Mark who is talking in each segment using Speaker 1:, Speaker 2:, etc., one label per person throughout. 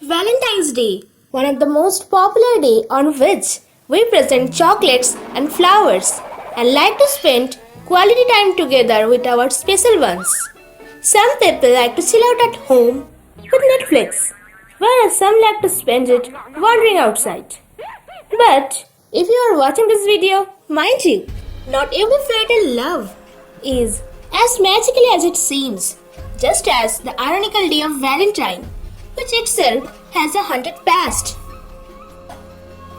Speaker 1: Valentine's Day, one of the most popular day on which we present chocolates and flowers and like to spend quality time together with our special ones. Some people like to chill out at home with Netflix, whereas some like to spend it wandering outside. But if you are watching this video, mind you, not every fairy tale love is as magical as it seems, just as the ironical day of Valentine, which itself has 100 past.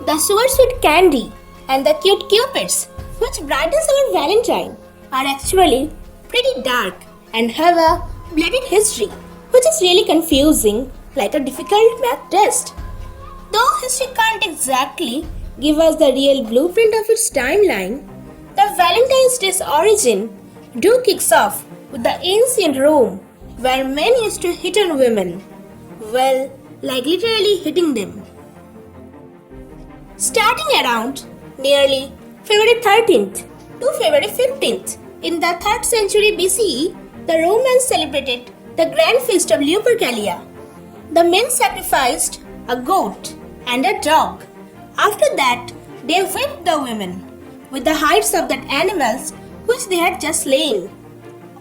Speaker 1: The sweet candy and the cute cupids, which brightens our Valentine, are actually pretty dark and have a blooded history, which is really confusing, like a difficult math test. Though history can't exactly give us the real blueprint of its timeline, the Valentine's Day's origin kicks off with the ancient Rome, where men used to hit on women. Well, like literally hitting them. Starting around nearly February 13th to February 15th in the 3rd century BCE, the Romans celebrated the grand feast of Lupercalia. The men sacrificed a goat and a dog. After that, they whipped the women with the hides of that animals which they had just slain,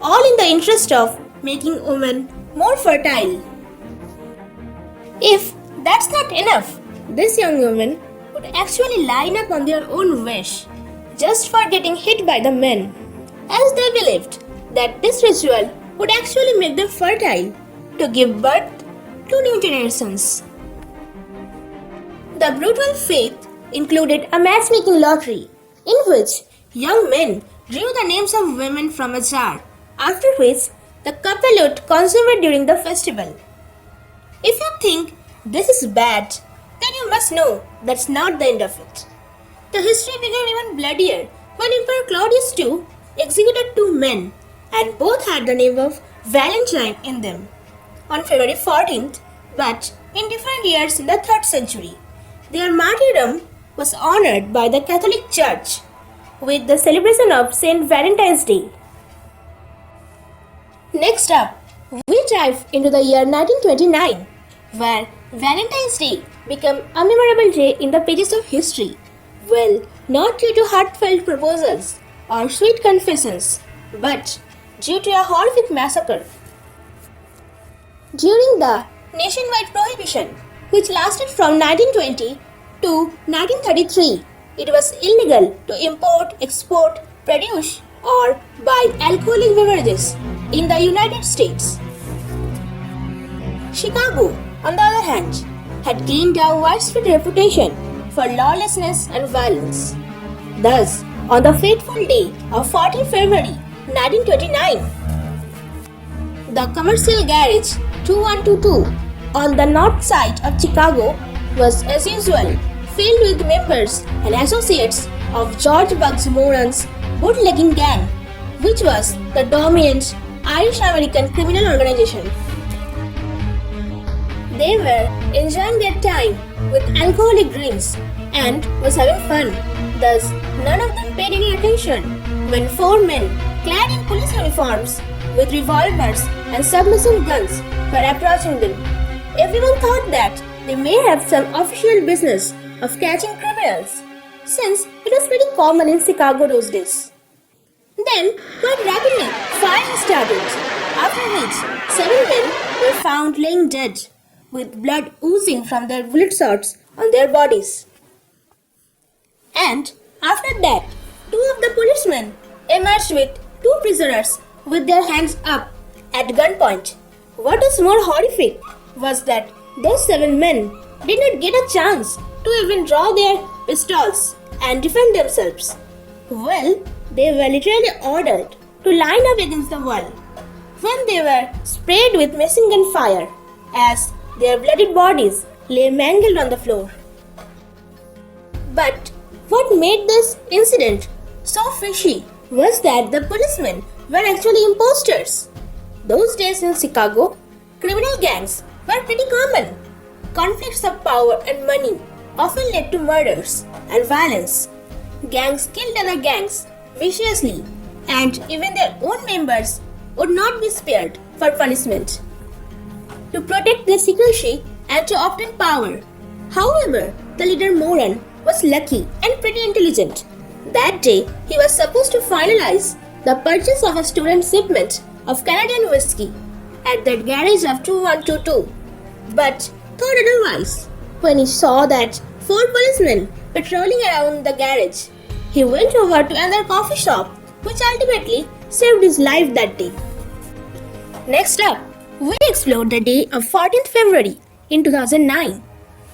Speaker 1: all in the interest of making women more fertile. If that's not enough, these young women would actually line up on their own wish just for getting hit by the men, as they believed that this ritual would actually make them fertile to give birth to new generations. The brutal faith included a matchmaking lottery in which young men drew the names of women from a jar, after which the couple would consume it during the festival. If you think this is bad, then you must know that's not the end of it. The history became even bloodier when Emperor Claudius II executed 2 men, and both had the name of Valentine in them, on February 14th, but in different years in the 3rd century. Their martyrdom was honored by the Catholic Church with the celebration of St. Valentine's Day. Next up, we dive into the year 1929, where Valentine's Day became a memorable day in the pages of history. Well, not due to heartfelt proposals or sweet confessions, but due to a horrific massacre. During the nationwide prohibition, which lasted from 1920 to 1933, it was illegal to import, export, produce, or buy alcoholic beverages in the United States. Chicago, on the other hand, had gained a widespread reputation for lawlessness and violence. Thus, on the fateful day of 14 February 1929, the commercial garage 2122 on the north side of Chicago was, as usual, filled with members and associates of George Bugs Moran's bootlegging gang, which was the dominant Irish-American criminal organization. They were enjoying their time with alcoholic drinks and was having fun. Thus, none of them paid any attention when 4 men clad in police uniforms with revolvers and submachine guns were approaching them. Everyone thought that they may have some official business of catching criminals, since it was pretty common in Chicago those days. Then, quite rapidly, firing started, after which 7 men were found laying dead, with blood oozing from their bullet shots on their bodies. And after that, 2 of the policemen emerged with 2 prisoners with their hands up at gunpoint. What was more horrific was that those 7 men did not get a chance to even draw their pistols and defend themselves. Well, they were literally ordered to line up against the wall when they were sprayed with machine gun fire as their bloody bodies lay mangled on the floor. But what made this incident so fishy was that the policemen were actually imposters. Those days in Chicago, criminal gangs were pretty common. Conflicts of power and money often led to murders and violence. Gangs killed other gangs viciously, and even their own members would not be spared for punishment. To protect their secrecy, and to obtain power. However, the leader Moran was lucky and pretty intelligent. That day, he was supposed to finalize the purchase of a student shipment of Canadian whiskey at that garage of 2122, but thought otherwise. When he saw that 4 policemen patrolling around the garage, he went over to another coffee shop, which ultimately saved his life that day. Next up, we explored the day of 14th February in 2009,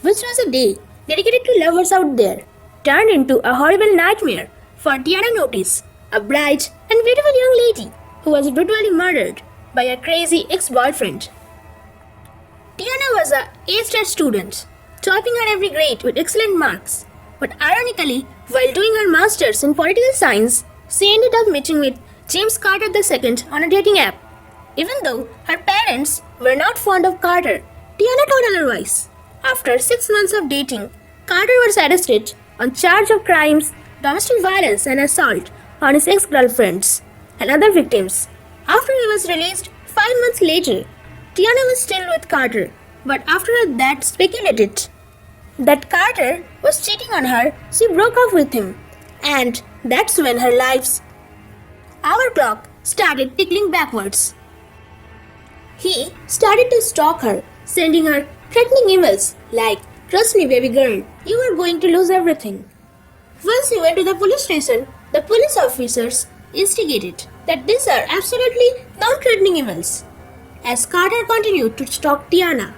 Speaker 1: which was a day dedicated to lovers out there, turned into a horrible nightmare for Tiana Notice, a bright and beautiful young lady who was brutally murdered by a crazy ex-boyfriend. Tiana was a A-star student, topping her every grade with excellent marks. But ironically, while doing her master's in political science, she ended up meeting with James Carter II on a dating app. Even though her parents were not fond of Carter, Tiana thought otherwise. After 6 months of dating, Carter was arrested on charge of crimes, domestic violence and assault on his ex-girlfriends and other victims. After he was released 5 months later, Tiana was still with Carter, but after that speculated that Carter was cheating on her, she broke up with him. And that's when her life's hour clock started ticking backwards. He started to stalk her, sending her threatening emails like, "Trust me, baby girl, you are going to lose everything." Once he went to the police station, the police officers instigated that these are absolutely non-threatening emails, as Carter continued to stalk Tiana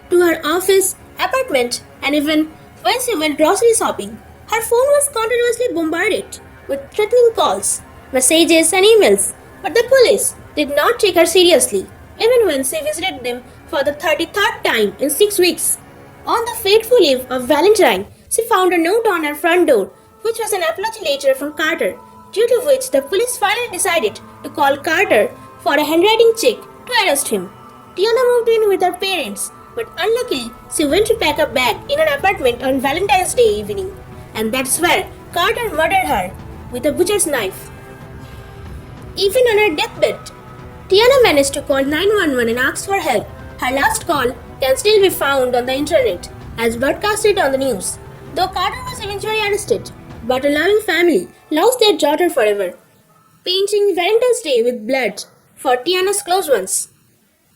Speaker 1: to her office, apartment, and even when she went grocery shopping, her phone was continuously bombarded with threatening calls, messages, and emails. But the police did not take her seriously, even when she visited them for the 33rd time in 6 weeks. On the fateful eve of Valentine, she found a note on her front door, which was an apology letter from Carter, due to which the police finally decided to call Carter for a handwriting check to arrest him. Tiana moved in with her parents, but unluckily, she went to pack a bag in an apartment on Valentine's Day evening, and that's where Carter murdered her with a butcher's knife. Even on her deathbed, Tiana managed to call 911 and ask for help. Her last call can still be found on the internet as broadcasted on the news, though Carter was eventually arrested. But a loving family lost their daughter forever, painting Valentine's Day with blood for Tiana's close ones.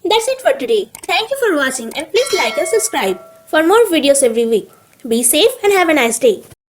Speaker 1: That's it for today. Thank you for watching and please like and subscribe for more videos every week. Be safe and have a nice day.